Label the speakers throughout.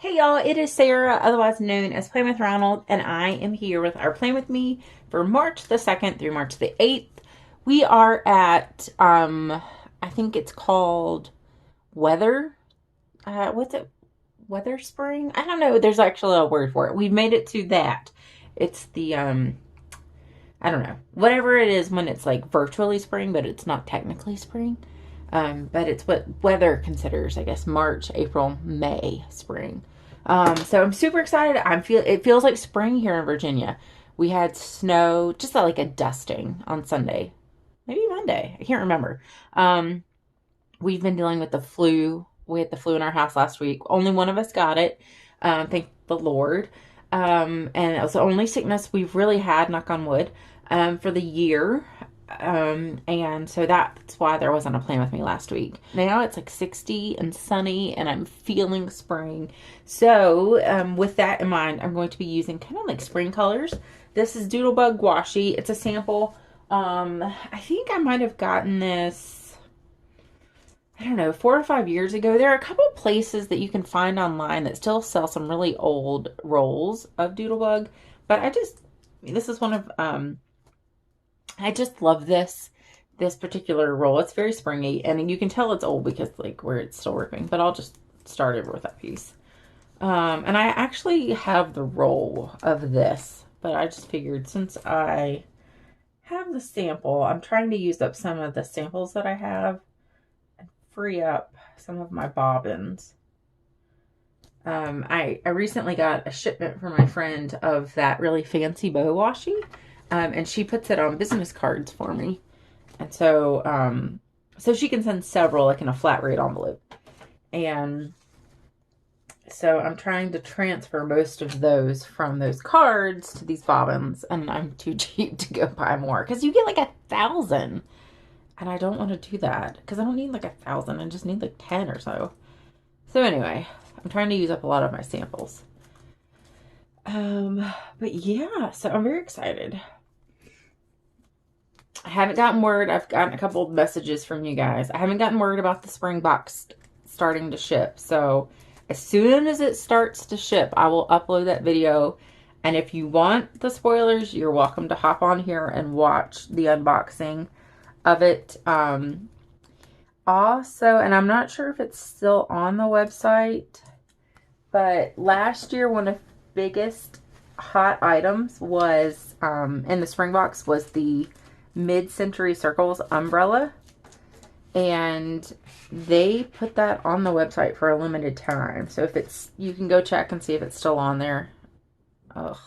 Speaker 1: Hey y'all, it is Sarah, otherwise known as Plan with Ronald, and I am here with our Plan with Me for March the 2nd through March the 8th. We are at, I think it's called Weather, what's it? Weather Spring? I don't know. There's actually a word for it. We've made it to that. It's the, I don't know, whatever it is when it's like virtually spring, but it's not technically spring. But it's what weather considers, I guess, March, April, May, spring. So I'm super excited. It feels like spring here in Virginia. We had snow, just like a dusting on Sunday, maybe Monday. I can't remember. We've been dealing with the flu. We had the flu in our house last week. Only one of us got it. Thank the Lord. And it was the only sickness we've really had, knock on wood, for the year. And so that's why there wasn't a plan with me last week. Now it's like 60 and sunny and I'm feeling spring. So, with that in mind, I'm going to be using kind of like spring colors. This is Doodlebug Washi. It's a sample. I think I might have gotten this, I don't know, 4 or 5 years ago. There are a couple places that you can find online that still sell some really old rolls of Doodlebug, but this is one of, I just love this particular roll. It's very springy, and you can tell it's old because like where it's still working, but I'll just start over with that piece. And I actually have the roll of this, but I just figured since I have the sample, I'm trying to use up some of the samples that I have and free up some of my bobbins. I recently got a shipment from my friend of that really fancy bow washi. And she puts it on business cards for me. And so, so she can send several, like in a flat rate envelope. And so I'm trying to transfer most of those from those cards to these bobbins. And I'm too cheap to go buy more. Because you get like 1,000. And I don't want to do that. Because I don't need like 1,000. I just need like 10 or so. So anyway, I'm trying to use up a lot of my samples. But yeah, so I'm very excited. I haven't gotten word. I've gotten a couple of messages from you guys. I haven't gotten word about the spring box starting to ship. So as soon as it starts to ship, I will upload that video. And if you want the spoilers, you're welcome to hop on here and watch the unboxing of it. Also, and I'm not sure if it's still on the website, but last year one of the biggest hot items was in the spring box was the Mid-Century Circles umbrella, and they put that on the website for a limited time. So if it's, you can go check and see if it's still on there. Ugh,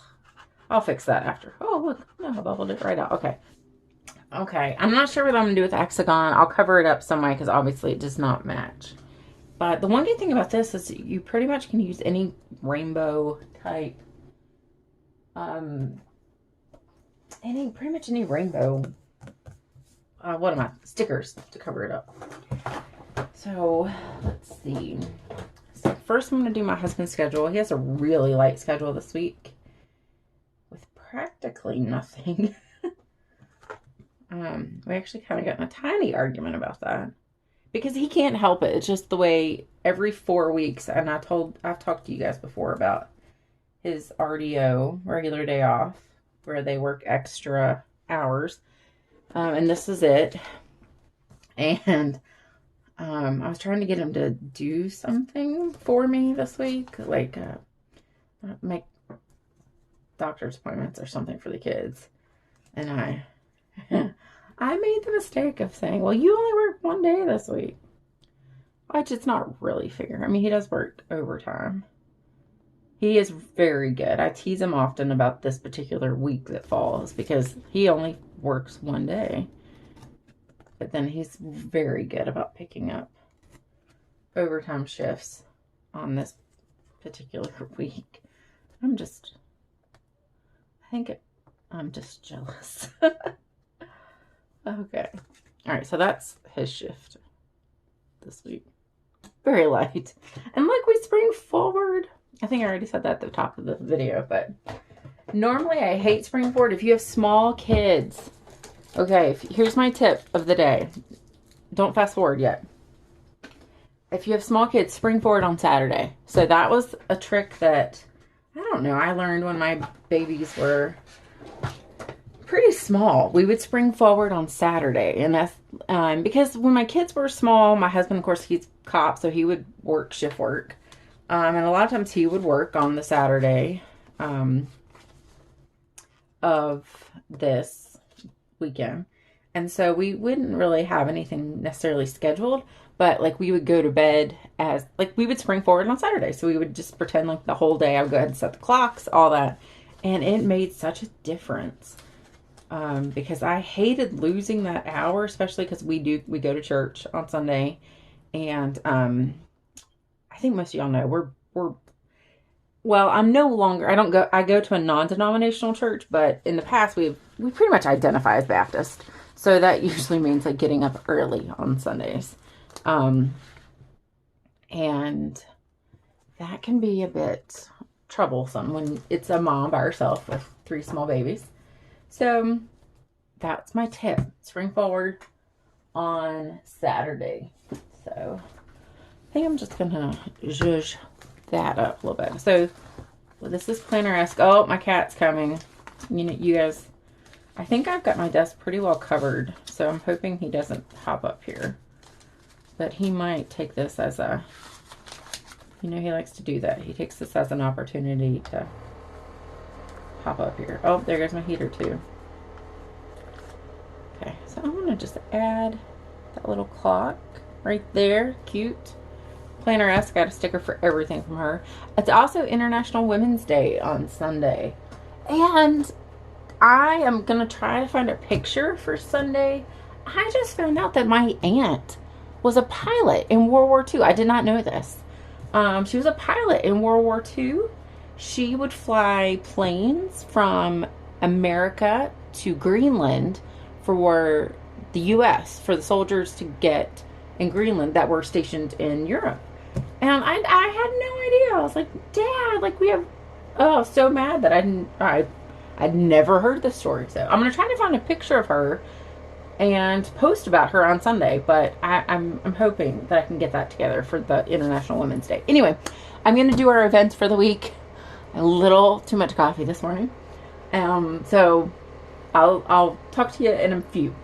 Speaker 1: I'll fix that after. Oh look, no, I bubbled it right out. Okay, I'm not sure what I'm gonna do with the hexagon. I'll cover it up some way because obviously it does not match. But the one good thing about this is you pretty much can use any rainbow type, pretty much any rainbow, stickers to cover it up. So let's see. So first I'm going to do my husband's schedule. He has a really light schedule this week with practically nothing. We actually kind of got in a tiny argument about that because he can't help it. It's just the way every 4 weeks, and I've talked to you guys before about his RDO, regular day off, where they work extra hours. And this is it. And I was trying to get him to do something for me this week, like make doctor's appointments or something for the kids. And I made the mistake of saying, well, you only work 1 day this week. Which it's not really fair. I mean, he does work overtime. He is very good. I tease him often about this particular week that falls because he only works 1 day. But then he's very good about picking up overtime shifts on this particular week. I'm just jealous. Okay. All right, so that's his shift this week. Very light. And look, we spring forward. I think I already said that at the top of the video, but normally I hate spring forward. If you have small kids, okay, here's my tip of the day. Don't fast forward yet. if you have small kids, spring forward on Saturday. So that was a trick that, I don't know, I learned when my babies were pretty small. We would spring forward on Saturday. And that's because when my kids were small, my husband, of course, he's a cop, so he would work shift work. And a lot of times he would work on the Saturday of this weekend. And so we wouldn't really have anything necessarily scheduled, but like we would go to bed as like we would spring forward on Saturday. So we would just pretend like the whole day I would go ahead and set the clocks, all that. And it made such a difference. Because I hated losing that hour, especially because we go to church on Sunday. And I think most of y'all know we're well, I'm no longer, I go to a non-denominational church, but in the past we pretty much identify as Baptist. So that usually means like getting up early on Sundays. And that can be a bit troublesome when it's a mom by herself with 3 small babies. So that's my tip. Spring forward on Saturday. So I think I'm just gonna zhuzh that up a little bit. So well, this is planner-esque. Oh, my cat's coming. You know, you guys, I think I've got my desk pretty well covered, so I'm hoping he doesn't hop up here. But he might take this as a, you know, he likes to do that. He takes this as an opportunity to hop up here. Oh, there goes my heater too. Okay, so I'm gonna just add that little clock right there. Cute. Planner-esque. Got a sticker for everything from her. It's also International Women's Day on Sunday. And I am going to try to find a picture for Sunday. I just found out that my aunt was a pilot in World War II. I did not know this. She was a pilot in World War II. She would fly planes from America to Greenland for the U.S., for the soldiers to get in Greenland that were stationed in Europe. And I had no idea. I was like, Dad, like we have, oh, so mad that I'd never heard this story. So I'm going to try to find a picture of her and post about her on Sunday. But I'm hoping that I can get that together for the International Women's Day. Anyway, I'm going to do our events for the week. A little too much coffee this morning. So I'll talk to you in a few.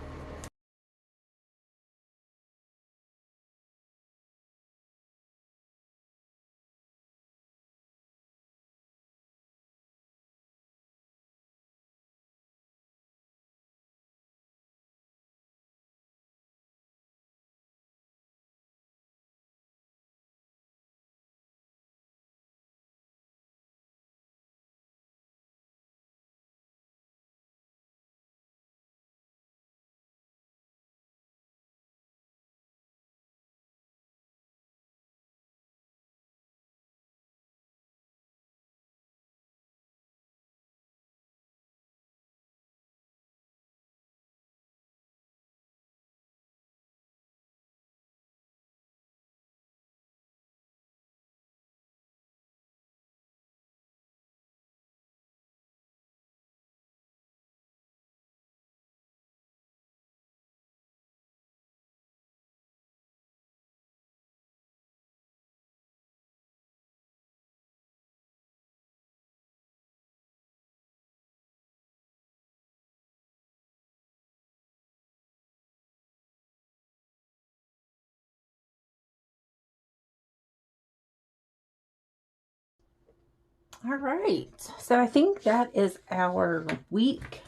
Speaker 1: All right. So I think that is our week,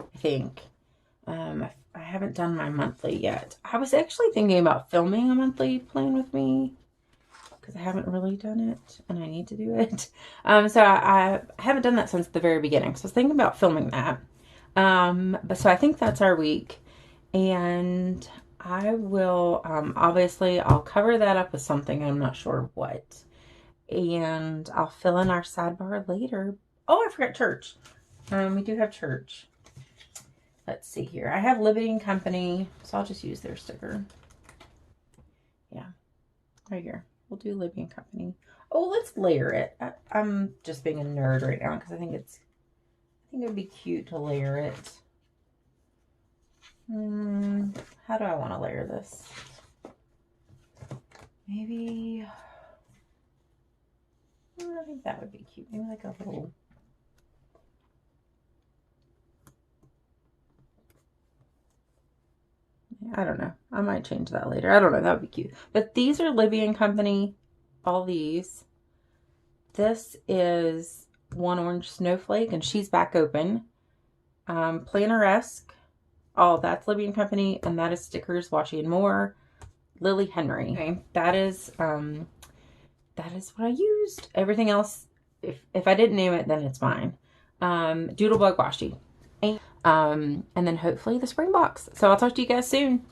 Speaker 1: I think. I haven't done my monthly yet. I was actually thinking about filming a monthly plan with me because I haven't really done it and I need to do it. So I haven't done that since the very beginning. So I was thinking about filming that. But so I think that's our week. And I will, obviously, I'll cover that up with something. I'm not sure what. And I'll fill in our sidebar later. Oh, I forgot church. We do have church. Let's see here. I have Living Company, so I'll just use their sticker. Yeah, right here. We'll do Living Company. Oh, let's layer it. I'm just being a nerd right now because I think it would be cute to layer it. How do I want to layer this? maybe, I think that would be cute. Maybe like a little, I don't know. I might change that later. I don't know. That would be cute. But these are Libby and Company. All these. This is One Orange Snowflake, and she's back open. Planner-esque. Oh, that's Libby and Company, and that is Stickers, Washi and More. Lily Henry. Okay, that is what I used. Everything else, if I didn't name it, then it's mine. Doodlebug Washi. And then hopefully the spring box. So I'll talk to you guys soon.